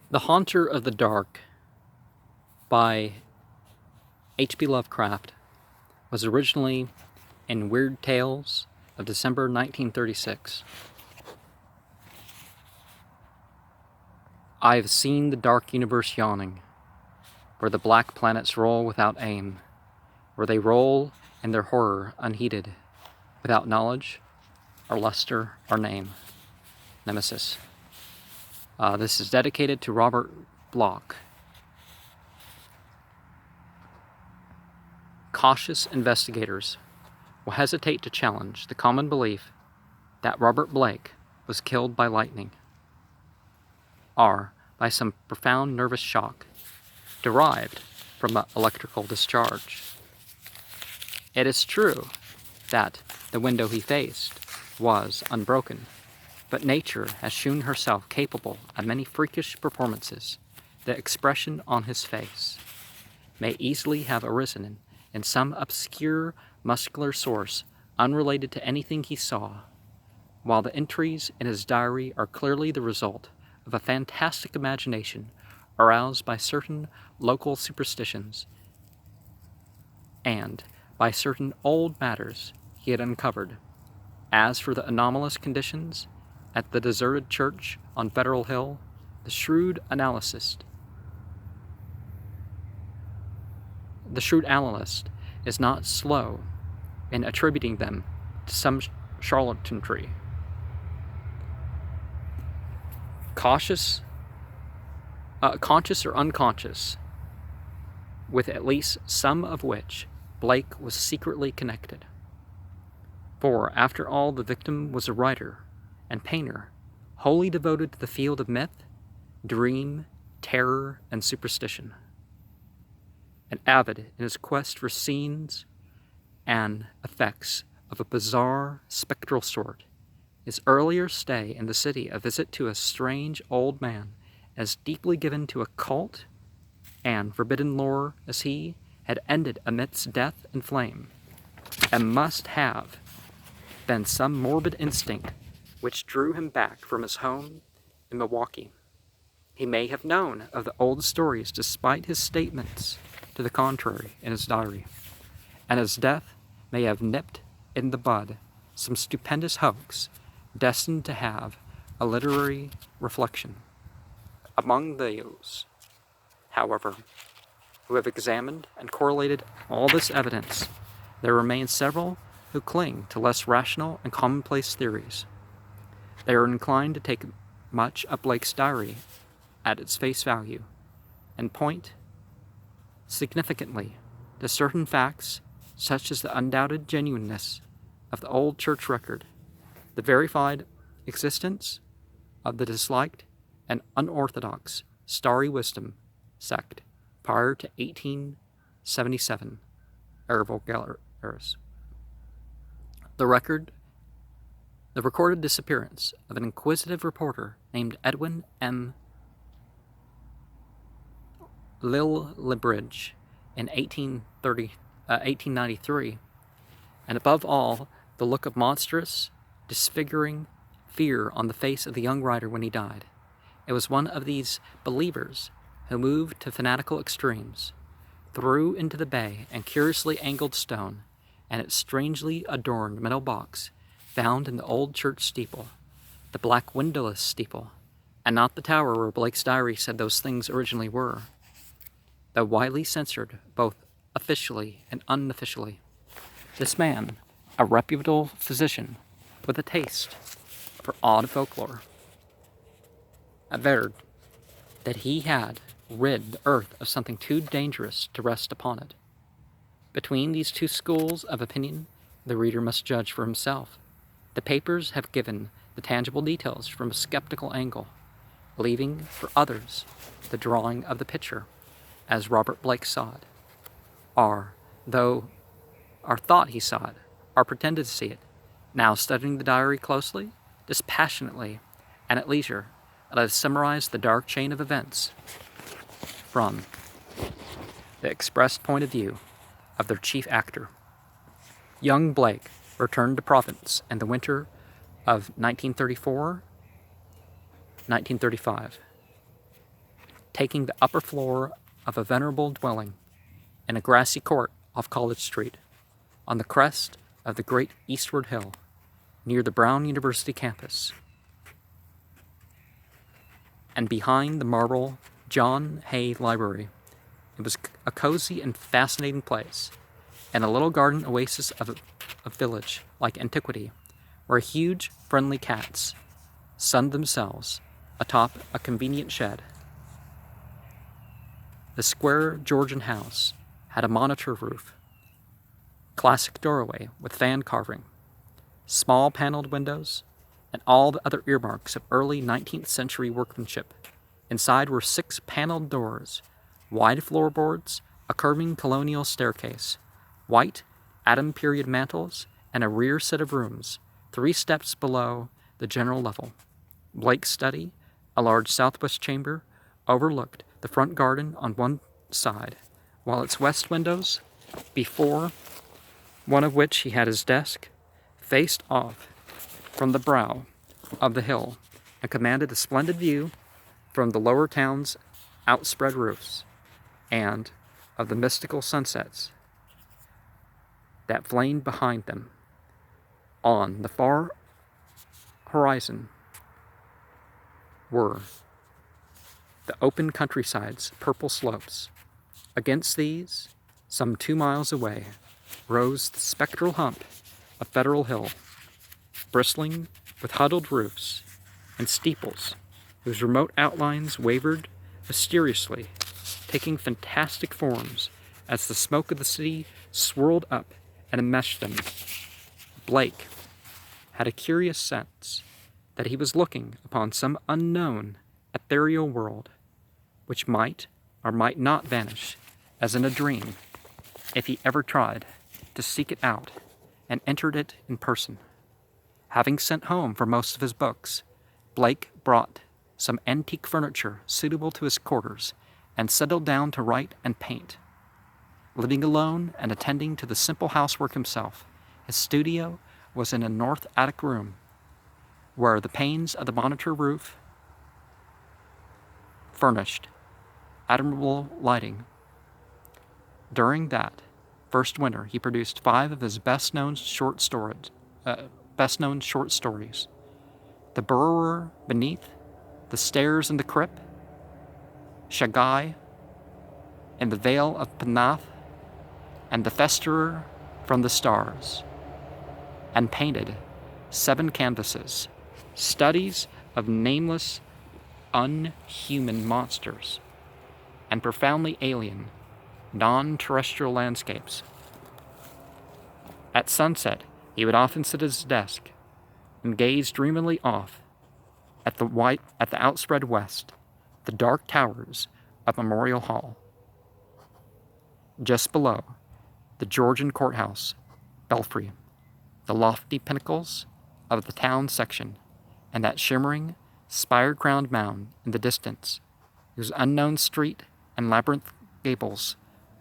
The Haunter of the Dark by H.P. Lovecraft was originally in Weird Tales of December 1936. I have seen the dark universe yawning, where the black planets roll without aim, where they roll in their horror unheeded, without knowledge or luster or name. Nemesis. This is dedicated to Robert Bloch. Cautious investigators will hesitate to challenge the common belief that Robert Blake was killed by lightning, or by some profound nervous shock derived from an electrical discharge. It is true that the window he faced was unbroken, but nature has shewn herself capable of many freakish performances. The expression on his face may easily have arisen in some obscure muscular source unrelated to anything he saw, while the entries in his diary are clearly the result of a fantastic imagination aroused by certain local superstitions and by certain old matters he had uncovered. As for the anomalous conditions at the deserted church on Federal Hill, the shrewd analyst is not slow in attributing them to some charlatanry. Conscious or unconscious, with at least some of which Blake was secretly connected. For, after all, the victim was a writer and painter, wholly devoted to the field of myth, dream, terror, and superstition, and avid in his quest for scenes and effects of a bizarre, spectral sort. His earlier stay in the city, a visit to a strange old man as deeply given to occult and forbidden lore as he, had ended amidst death and flame, and must have been some morbid instinct which drew him back from his home in Milwaukee. He may have known of the old stories despite his statements to the contrary in his diary, and his death may have nipped in the bud some stupendous hoax destined to have a literary reflection. Among those, however, who have examined and correlated all this evidence, there remain several who cling to less rational and commonplace theories. They are inclined to take much of Blake's diary at its face value, and point significantly to certain facts such as the undoubted genuineness of the old church record, the verified existence of the disliked and unorthodox Starry Wisdom sect prior to 1877, Ervil-Galeris. The recorded disappearance of an inquisitive reporter named Edwin M. Lillibridge in 1893, and above all, the look of monstrous, disfiguring fear on the face of the young writer when he died. It was one of these believers who moved to fanatical extremes, threw into the bay a curiously angled stone and its strangely adorned metal box found in the old church steeple, the black windowless steeple, and not the tower where Blake's diary said those things originally were, though widely censored both officially and unofficially. This man, a reputable physician with a taste for odd folklore, averred that he had rid the earth of something too dangerous to rest upon it. Between these two schools of opinion, the reader must judge for himself. The papers have given the tangible details from a skeptical angle, leaving for others the drawing of the picture, as Robert Blake saw it, or thought he saw it, or pretended to see it, now studying the diary closely, dispassionately, and at leisure. Let us summarize the dark chain of events from the expressed point of view of their chief actor. Young Blake returned to Providence in the winter of 1934-1935. taking the upper floor of a venerable dwelling in a grassy court off College Street, on the crest of the great eastward hill, near the Brown University campus, and behind the marble John Hay Library. It was a cozy and fascinating place, and a little garden oasis of a village like antiquity, where huge, friendly cats sunned themselves atop a convenient shed. The square Georgian house had a monitor roof, classic doorway with fan carving, small paneled windows, and all the other earmarks of early 19th century workmanship. Inside were 6 paneled doors, wide floorboards, a curving colonial staircase, white Adam period mantels, and a rear set of rooms, 3 steps below the general level. Blake's study, a large southwest chamber, overlooked the front garden on one side, while its west windows, before one of which he had his desk, faced off from the brow of the hill and commanded a splendid view from the lower town's outspread roofs and of the mystical sunsets that flamed behind them. On the far horizon were the open countryside's purple slopes. Against these, some 2 miles away, rose the spectral hump of Federal Hill, bristling with huddled roofs and steeples whose remote outlines wavered mysteriously, taking fantastic forms as the smoke of the city swirled up and enmeshed them. Blake had a curious sense that he was looking upon some unknown, ethereal world, which might or might not vanish as in a dream if he ever tried to seek it out and entered it in person. Having sent home for most of his books, Blake brought some antique furniture suitable to his quarters and settled down to write and paint. Living alone and attending to the simple housework himself, his studio was in a north attic room where the panes of the monitor roof furnished admirable lighting. During that first winter, he produced 5 of his best-known short stories. The Burrower Beneath, The Stairs in the Crypt, Shagai in the Vale of Penath, and The Festerer from the Stars, and painted 7 canvases, studies of nameless, unhuman monsters, and profoundly alien, non-terrestrial landscapes. At sunset, he would often sit at his desk and gaze dreamily off at the outspread west, the dark towers of Memorial Hall. Just below, the Georgian courthouse belfry, the lofty pinnacles of the town section, and that shimmering, spire-crowned mound in the distance, whose unknown street and labyrinth gables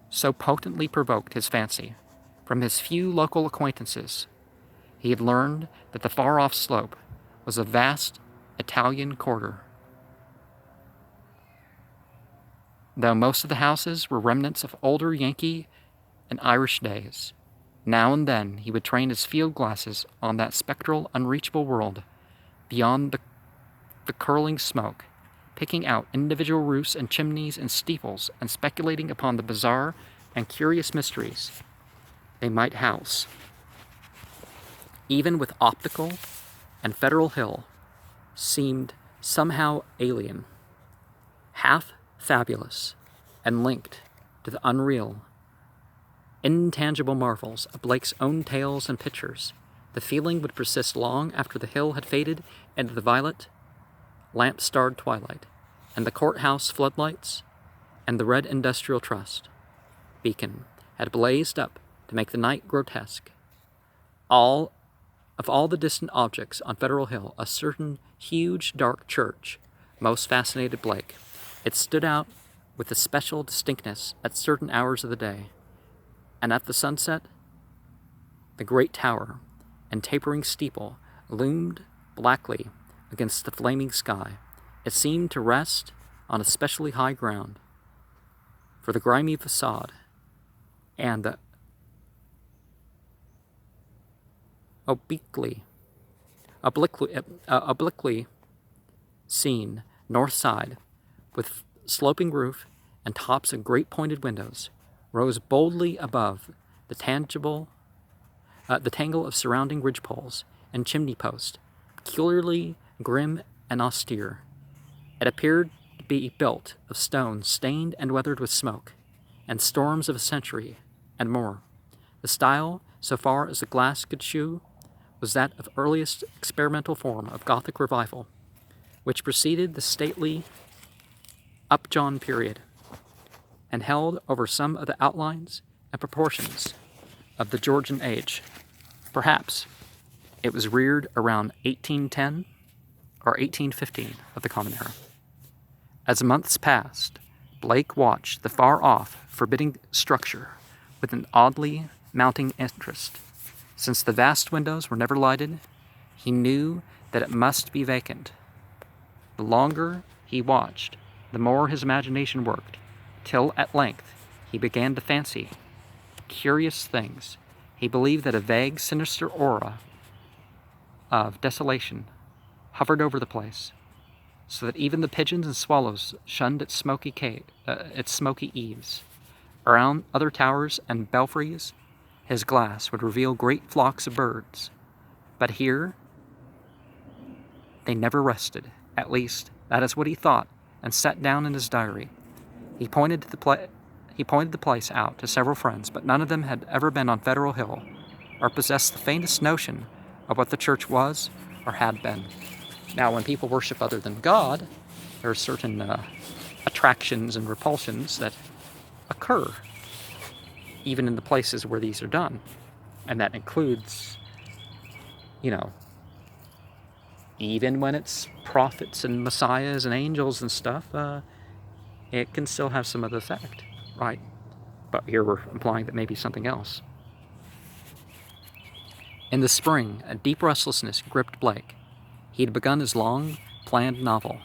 so potently provoked his fancy. From his few local acquaintances, he had learned that the far-off slope was a vast Italian quarter. Though most of the houses were remnants of older Yankee and Irish days, now and then he would train his field glasses on that spectral, unreachable world beyond the curling smoke, picking out individual roofs and chimneys and steeples and speculating upon the bizarre and curious mysteries they might house. Even with optical and Federal Hill seemed somehow alien, half fabulous, and linked to the unreal, intangible marvels of Blake's own tales and pictures. The feeling would persist long after the hill had faded into the violet, lamp-starred twilight, and the courthouse floodlights and the red Industrial Trust beacon had blazed up to make the night grotesque. All the distant objects on Federal Hill, a certain huge dark church most fascinated Blake. It stood out with a special distinctness at certain hours of the day, and at the sunset, the great tower and tapering steeple loomed blackly against the flaming sky. It seemed to rest on especially high ground, for the grimy facade and the obliquely seen north side, with sloping roof and tops of great pointed windows, rose boldly above the tangle of surrounding ridgepoles and chimney posts, peculiarly grim and austere. It appeared to be built of stone stained and weathered with smoke, and storms of a century and more. The style, so far as the glass could shew, was that of earliest experimental form of Gothic revival, which preceded the stately Upjohn period, and held over some of the outlines and proportions of the Georgian age. Perhaps it was reared around 1810 or 1815 of the Common Era. As months passed, Blake watched the far-off, forbidding structure with an oddly mounting interest. Since the vast windows were never lighted, he knew that it must be vacant. The longer he watched, the more his imagination worked, till at length he began to fancy curious things. He believed that a vague, sinister aura of desolation hovered over the place, so that even the pigeons and swallows shunned its smoky eaves. Around other towers and belfries, his glass would reveal great flocks of birds, but here they never rested. At least, that is what he thought, and set down in his diary. He pointed the place out to several friends, but none of them had ever been on Federal Hill, or possessed the faintest notion of what the church was or had been. Now, when people worship other than God, there are certain attractions and repulsions that occur, even in the places where these are done. And that includes, even when it's prophets and messiahs and angels and stuff, it can still have some other effect, right? But here we're implying that maybe something else. In the spring, a deep restlessness gripped Blake. He had begun his long-planned novel,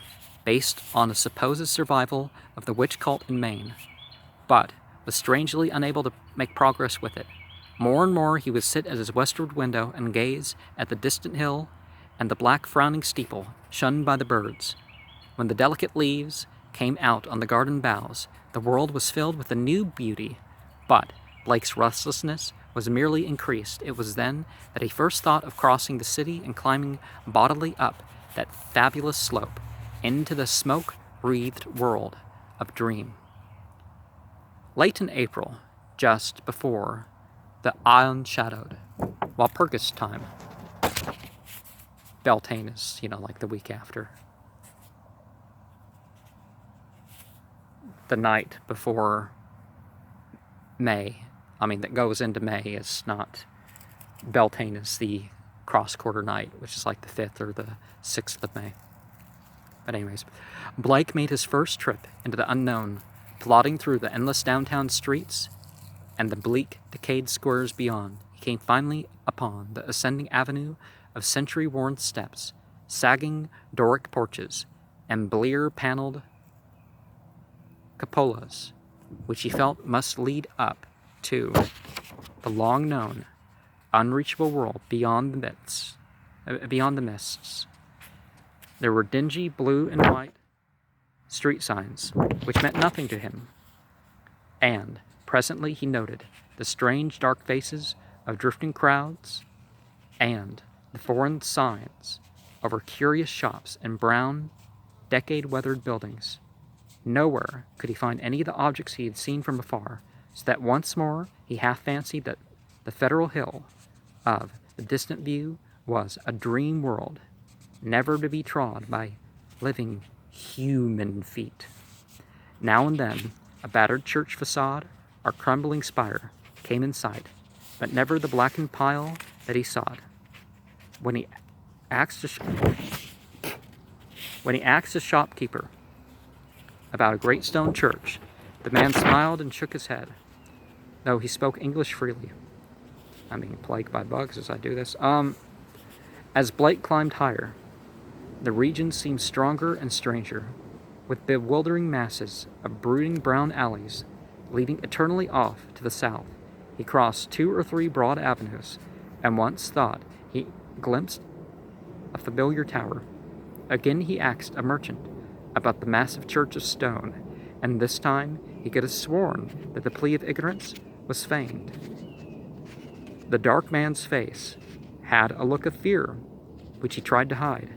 based on a supposed survival of the witch cult in Maine, but was strangely unable to make progress with it. More and more he would sit at his westward window and gaze at the distant hill and the black frowning steeple shunned by the birds. When the delicate leaves came out on the garden boughs, the world was filled with a new beauty, but Blake's restlessness was merely increased. It was then that he first thought of crossing the city and climbing bodily up that fabulous slope into the smoke-wreathed world of dream. Late in April, just before the Ion shadowed, while Purgus time, Beltane is, like the week after. The night before May, that goes into May, is not, Beltane is the cross-quarter night, which is like the 5th or the 6th of May. But anyways, Blake made his first trip into the unknown, plodding through the endless downtown streets and the bleak, decayed squares beyond. He came finally upon the ascending avenue of century-worn steps, sagging Doric porches, and blear-paneled cupolas, which he felt must lead up to the long-known, unreachable world beyond the mists. There were dingy blue and white street signs, which meant nothing to him, and presently he noted the strange dark faces of drifting crowds and the foreign signs over curious shops and brown, decade-weathered buildings. Nowhere could he find any of the objects he had seen from afar, so that once more he half fancied that the Federal Hill of the distant view was a dream world, never to be trod by living human feet. Now and then, a battered church facade or crumbling spire came in sight, but never the blackened pile that he sought. When he asked a shopkeeper about a great stone church, the man smiled and shook his head, though he spoke English freely. I'm being plagued by bugs as I do this. As Blake climbed higher, the region seemed stronger and stranger. with bewildering masses of brooding brown alleys leading eternally off to the south. He crossed 2 or 3 broad avenues, and once thought he glimpsed a familiar tower. Again he asked a merchant about the massive church of stone, and this time he could have sworn that the plea of ignorance was feigned. The dark man's face had a look of fear, which he tried to hide,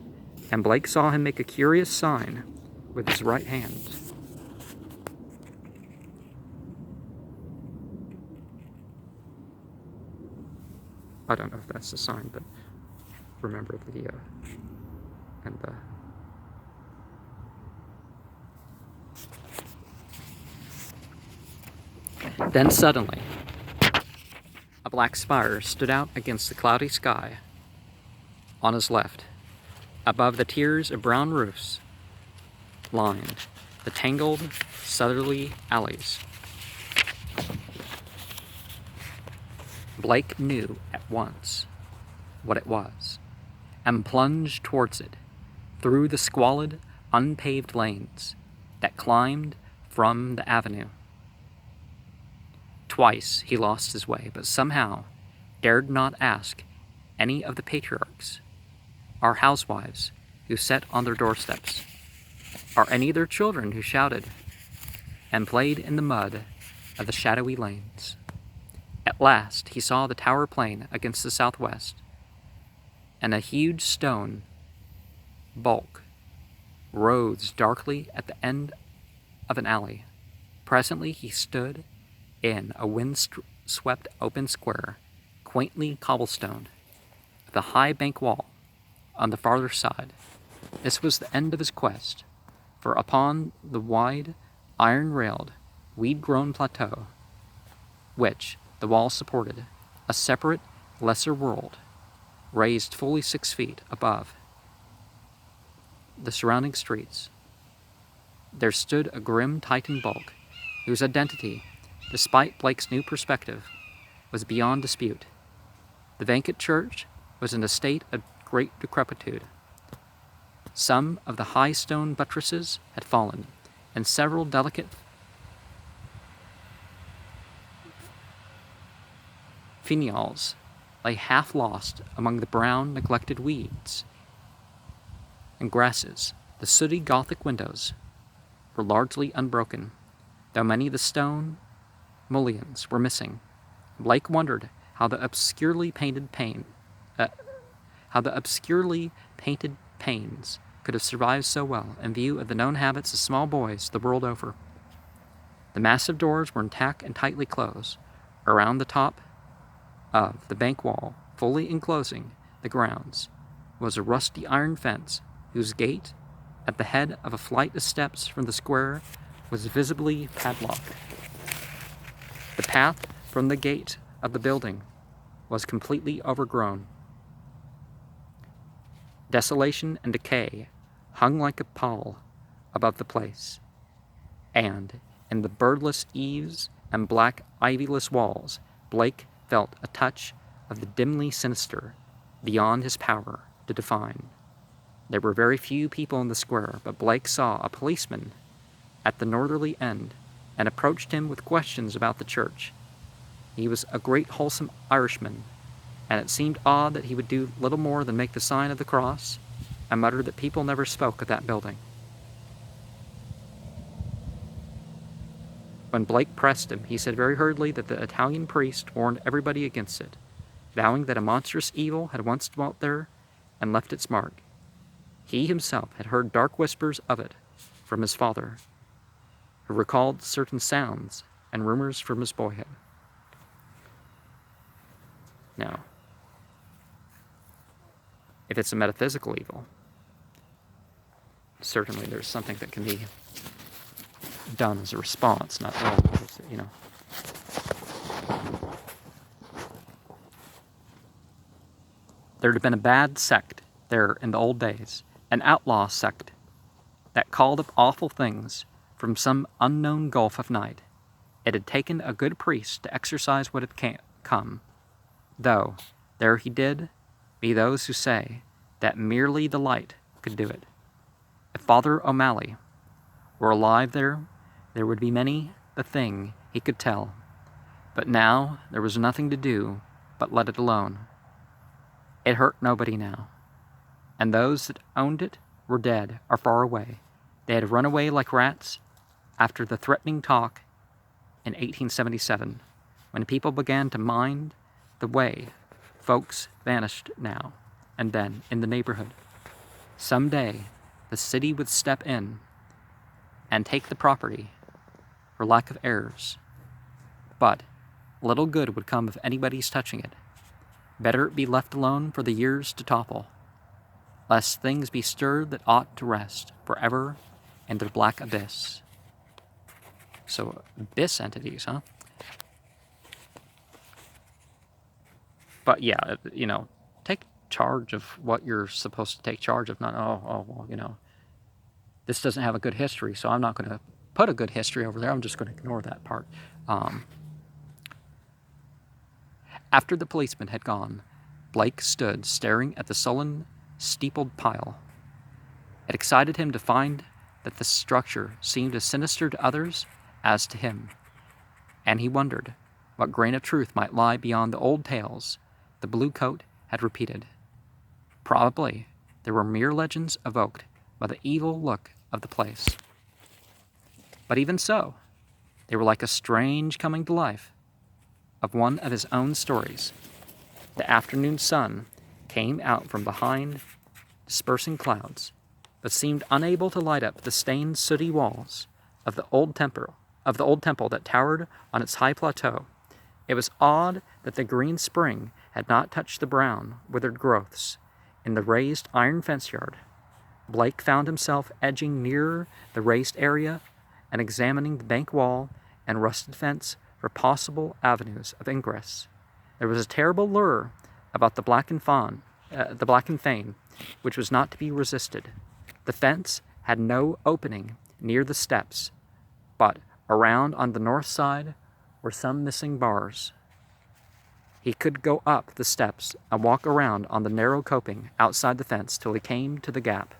and Blake saw him make a curious sign with his right hand. I don't know if that's the sign, but remember the and the Then suddenly, a black spire stood out against the cloudy sky on his left. Above the tiers of brown roofs lined the tangled southerly alleys. Blake knew at once what it was, and plunged towards it through the squalid, unpaved lanes that climbed from the avenue. Twice he lost his way, but somehow dared not ask any of the patriarchs, our housewives who sat on their doorsteps, or any of their children who shouted and played in the mud of the shadowy lanes. At last he saw the tower plain against the southwest, and a huge stone bulk rose darkly at the end of an alley. Presently he stood in a wind-swept open square, quaintly cobblestoned, with a high bank wall on the farther side. This was the end of his quest, for upon the wide, iron-railed, weed-grown plateau, which the wall supported, a separate, lesser world, raised fully 6 feet above the surrounding streets, there stood a grim Titan bulk whose identity, despite Blake's new perspective, was beyond dispute. The vacant church was in a state of great decrepitude. Some of the high stone buttresses had fallen, and several delicate finials lay half lost among the brown, neglected weeds and grasses. The sooty Gothic windows were largely unbroken, though many of the stone mullions were missing. Blake wondered how the obscurely painted panes could have survived so well in view of the known habits of small boys the world over. The massive doors were intact and tightly closed. Around the top of the bank wall, fully enclosing the grounds, was a rusty iron fence whose gate, at the head of a flight of steps from the square, was visibly padlocked. The path from the gate of the building was completely overgrown. Desolation and decay hung like a pall above the place, and in the birdless eaves and black ivyless walls, Blake felt a touch of the dimly sinister beyond his power to define. There were very few people in the square, but Blake saw a policeman at the northerly end and approached him with questions about the church. He was a great wholesome Irishman, and it seemed odd that he would do little more than make the sign of the cross and mutter that people never spoke of that building. When Blake pressed him, he said very hurriedly that the Italian priest warned everybody against it, vowing that a monstrous evil had once dwelt there and left its mark. He himself had heard dark whispers of it from his father, who recalled certain sounds and rumors from his boyhood. Now, if it's a metaphysical evil, certainly there's something that can be done as a response, not always, There had been a bad sect there in the old days, an outlaw sect that called up awful things from some unknown gulf of night. It had taken a good priest to exorcise what had come, though there he did be those who say that merely the light could do it. If Father O'Malley were alive there would be many a thing he could tell. But now there was nothing to do but let it alone. It hurt nobody now, and those that owned it were dead or far away. They had run away like rats after the threatening talk in 1877, when people began to mind the way folks vanished now and then in the neighborhood. Some day the city would step in and take the property for lack of heirs, but little good would come of anybody's touching it. Better it be left alone for the years to topple, lest things be stirred that ought to rest forever in their black abyss. So, abyss entities, huh? But yeah, take charge of what you're supposed to take charge of. Not, well, this doesn't have a good history, so I'm not going to put a good history over there. I'm just going to ignore that part. After the policeman had gone, Blake stood staring at the sullen, steepled pile. It excited him to find that the structure seemed as sinister to others as to him, and he wondered what grain of truth might lie beyond the old tales the blue coat had repeated. Probably there were mere legends evoked by the evil look of the place. But even so, they were like a strange coming to life of one of his own stories. The afternoon sun came out from behind dispersing clouds, but seemed unable to light up the stained, sooty walls of the old temple that towered on its high plateau. It was odd that the green spring had not touched the brown, withered growths in the raised iron fence yard. Blake found himself edging nearer the raised area and examining the bank wall and rusted fence for possible avenues of ingress. There was a terrible lure about the black and fane, which was not to be resisted. The fence had no opening near the steps, but around on the north side were some missing bars. He could go up the steps and walk around on the narrow coping outside the fence till he came to the gap.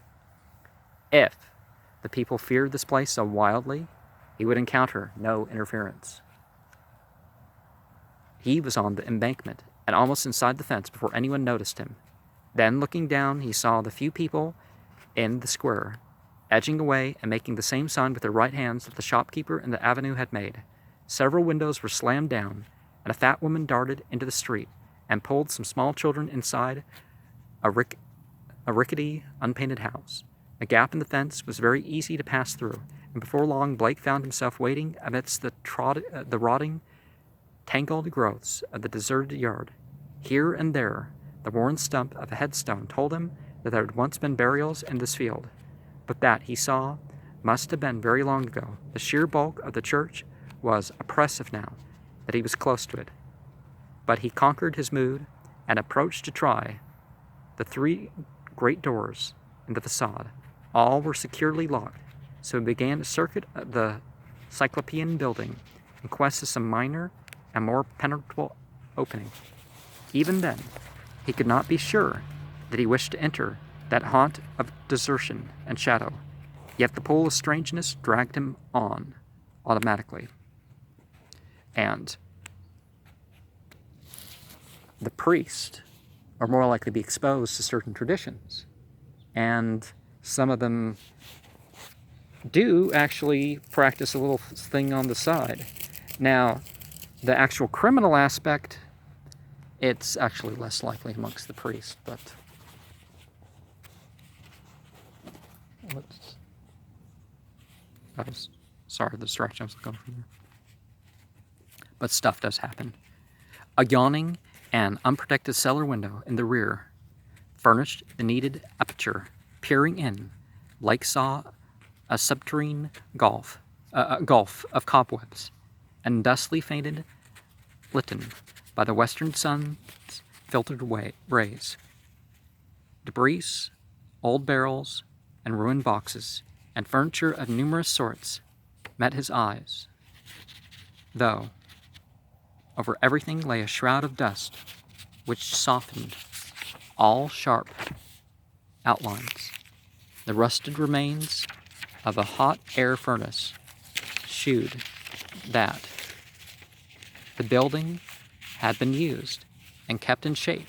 If the people feared this place so wildly, he would encounter no interference. He was on the embankment and almost inside the fence before anyone noticed him. Then, looking down, he saw the few people in the square, edging away and making the same sign with their right hands that the shopkeeper in the avenue had made. Several windows were slammed down, and a fat woman darted into the street and pulled some small children inside a rickety, unpainted house. A gap in the fence was very easy to pass through, and before long Blake found himself waiting amidst the rotting, tangled growths of the deserted yard. Here and there, the worn stump of a headstone told him that there had once been burials in this field, but that, he saw, must have been very long ago. The sheer bulk of the church was oppressive now that he was close to it. But he conquered his mood and approached to try the 3 great doors in the facade. All were securely locked, so he began to circuit the Cyclopean building in quest of some minor and more penetrable opening. Even then, he could not be sure that he wished to enter that haunt of desertion and shadow, yet the pull of strangeness dragged him on automatically. And the priest are more likely to be exposed to certain traditions, and some of them do actually practice a little thing on the side. Now, the actual criminal aspect, it's actually less likely amongst the priests, but sorry, the distraction I was looking for here. But stuff does happen. A yawning and unprotected cellar window in the rear furnished the needed aperture. Peering in, Blake saw a subterranean gulf of cobwebs and dustily fainted, litten by the western sun's filtered rays. Debris, old barrels, and ruined boxes, and furniture of numerous sorts met his eyes, though over everything lay a shroud of dust which softened all sharp outlines. The rusted remains of a hot air furnace shewed that the building had been used and kept in shape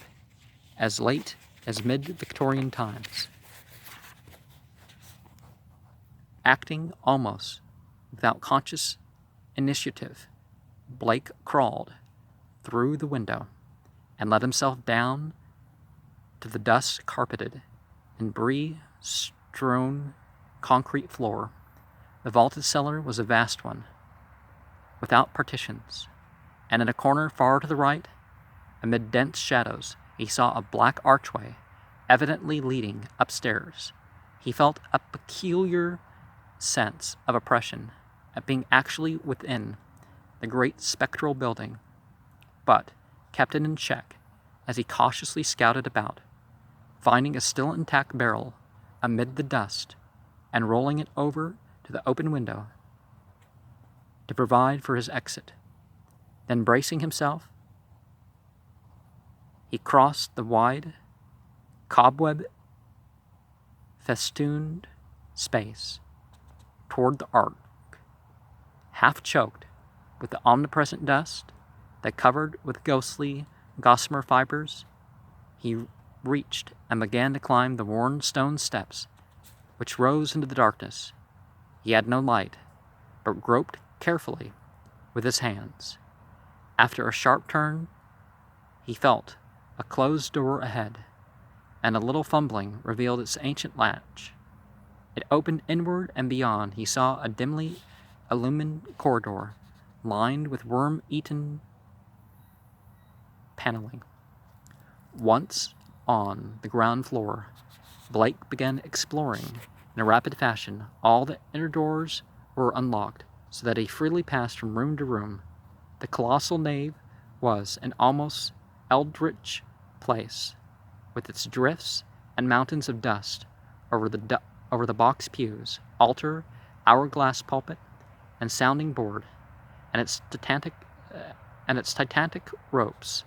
as late as mid-Victorian times. Acting almost without conscious initiative, Blake crawled through the window and let himself down to the dust-carpeted and brie-strewn concrete floor. The vaulted cellar was a vast one, without partitions, and in a corner far to the right, amid dense shadows, he saw a black archway, evidently leading upstairs. He felt a peculiar sense of oppression at being actually within the great spectral building, but kept it in check as he cautiously scouted about, finding a still intact barrel amid the dust and rolling it over to the open window to provide for his exit. Then, bracing himself, he crossed the wide, cobweb-festooned space toward the ark, half choked with the omnipresent dust that covered with ghostly gossamer fibers. He reached and began to climb the worn stone steps which rose into the darkness. He had no light, but groped carefully with his hands. After a sharp turn, he felt a closed door ahead, and a little fumbling revealed its ancient latch. It opened inward, and beyond he saw a dimly illumined corridor lined with worm-eaten paneling. Once on the ground floor, Blake began exploring in a rapid fashion. All the inner doors were unlocked, so that he freely passed from room to room. The colossal nave was an almost eldritch place, with its drifts and mountains of dust over the box pews, altar, hourglass pulpit, and sounding board, and its titanic ropes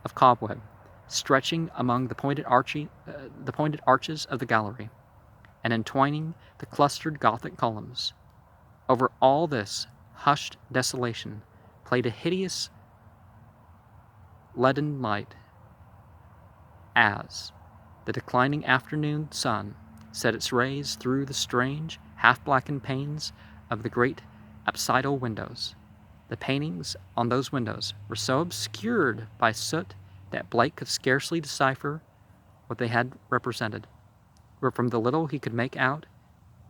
of cobweb stretching among the pointed arches of the gallery, and entwining the clustered Gothic columns. Over all this hushed desolation played a hideous leaden light as the declining afternoon sun set its rays through the strange, half-blackened panes of the great apsidal windows. The paintings on those windows were so obscured by soot that Blake could scarcely decipher what they had represented. But from the little he could make out,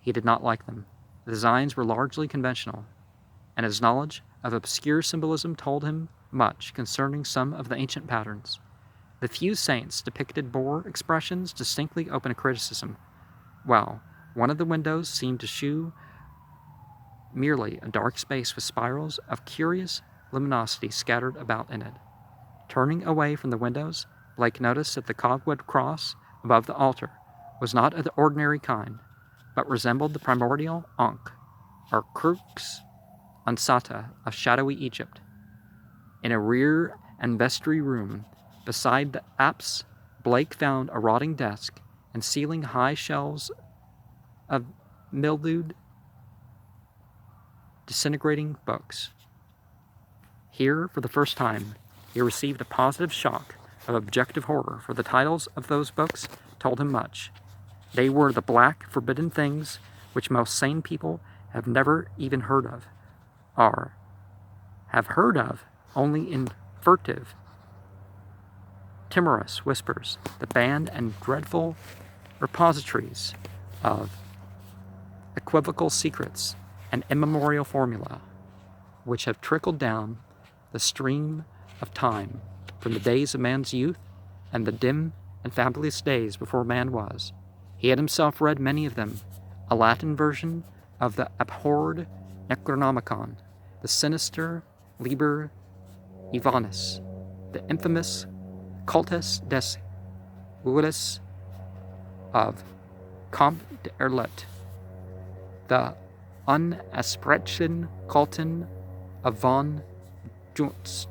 he did not like them. The designs were largely conventional, and his knowledge of obscure symbolism told him much concerning some of the ancient patterns. The few saints depicted bore expressions distinctly open to criticism, while one of the windows seemed to shew merely a dark space with spirals of curious luminosity scattered about in it. Turning away from the windows, Blake noticed that the cobweb cross above the altar was not of the ordinary kind, but resembled the primordial Ankh, or Crux Ansata of shadowy Egypt. In a rear and vestry room, beside the apse, Blake found a rotting desk and ceiling high shelves of mildewed, disintegrating books. Here, for the first time, he received a positive shock of objective horror, for the titles of those books told him much. They were the black, forbidden things which most sane people have never even heard of, or have heard of only in furtive, timorous whispers, the banned and dreadful repositories of equivocal secrets and immemorial formula, which have trickled down the stream of time from the days of man's youth and the dim and fabulous days before man was. He had himself read many of them, a Latin version of the abhorred Necronomicon, the sinister Liber Ivanis, the infamous Cultus des Ulis of Comte d'Erlet, the unassprechen Kulten of von Junst,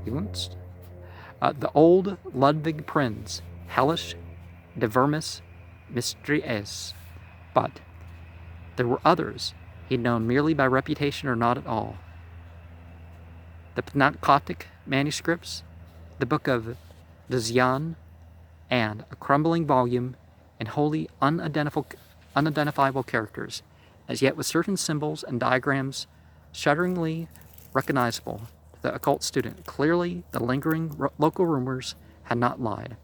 the old Ludwig Prinz, hellish de vermis mysteries, But there were others he'd known merely by reputation or not at all. The Pnakotic manuscripts, the Book of Dzyan, and a crumbling volume in wholly unidentifiable characters, as yet with certain symbols and diagrams shudderingly recognizable to the occult student. Clearly, the lingering local rumors had not lied.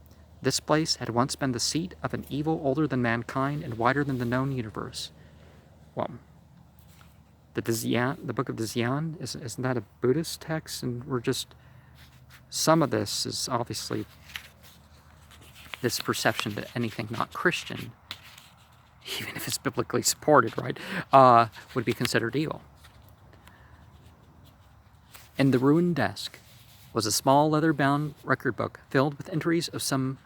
This place had once been the seat of an evil older than mankind and wider than the known universe. Well, the Book of Dzyan, isn't that a Buddhist text? And some of this is obviously this perception that anything not Christian, even if it's biblically supported, right, would be considered evil. In the ruined desk was a small leather-bound record book filled with entries of some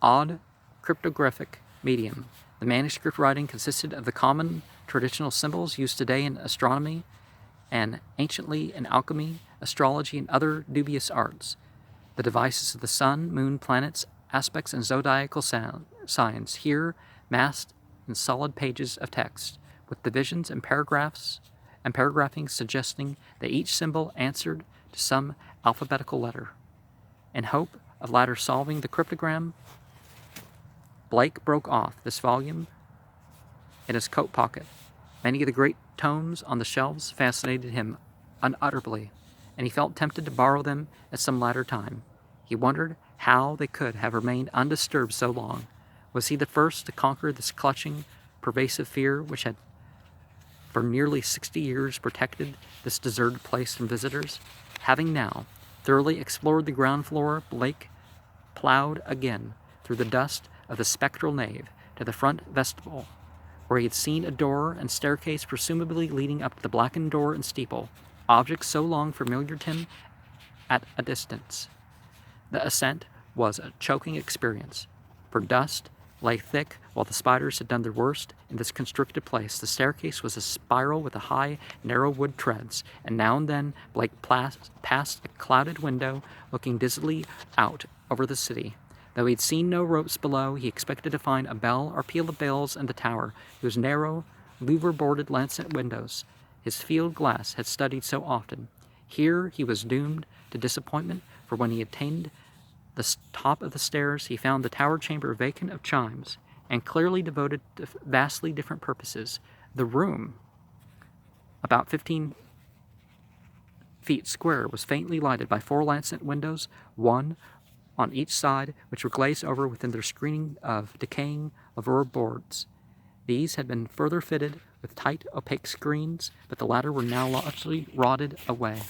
odd cryptographic medium. The manuscript writing consisted of the common traditional symbols used today in astronomy and anciently in alchemy, astrology, and other dubious arts. The devices of the sun, moon, planets, aspects, and zodiacal signs, here massed in solid pages of text, with divisions and paragraphing suggesting that each symbol answered to some alphabetical letter. In hope of later solving the cryptogram, Blake broke off this volume in his coat pocket. Many of the great tomes on the shelves fascinated him unutterably, and he felt tempted to borrow them at some later time. He wondered how they could have remained undisturbed so long. Was he the first to conquer this clutching, pervasive fear which had for nearly 60 years protected this deserted place from visitors? Having now thoroughly explored the ground floor, Blake plowed again through the dust of the spectral nave to the front vestibule, where he had seen a door and staircase presumably leading up to the blackened door and steeple, objects so long familiar to him at a distance. The ascent was a choking experience, for dust lay thick while the spiders had done their worst in this constricted place. The staircase was a spiral with high, narrow wood treads, and now and then Blake passed a clouded window looking dizzily out over the city. Though he had seen no ropes below, he expected to find a bell or peal of bells in the tower, whose narrow, louver-boarded lancet windows his field glass had studied so often. Here he was doomed to disappointment, for when he attained the top of the stairs, he found the tower chamber vacant of chimes, and clearly devoted to vastly different purposes. The room, about 15 feet square, was faintly lighted by 4 lancet windows, one on each side, which were glazed over within their screening of decaying lavur boards. These had been further fitted with tight, opaque screens, but the latter were now largely rotted away.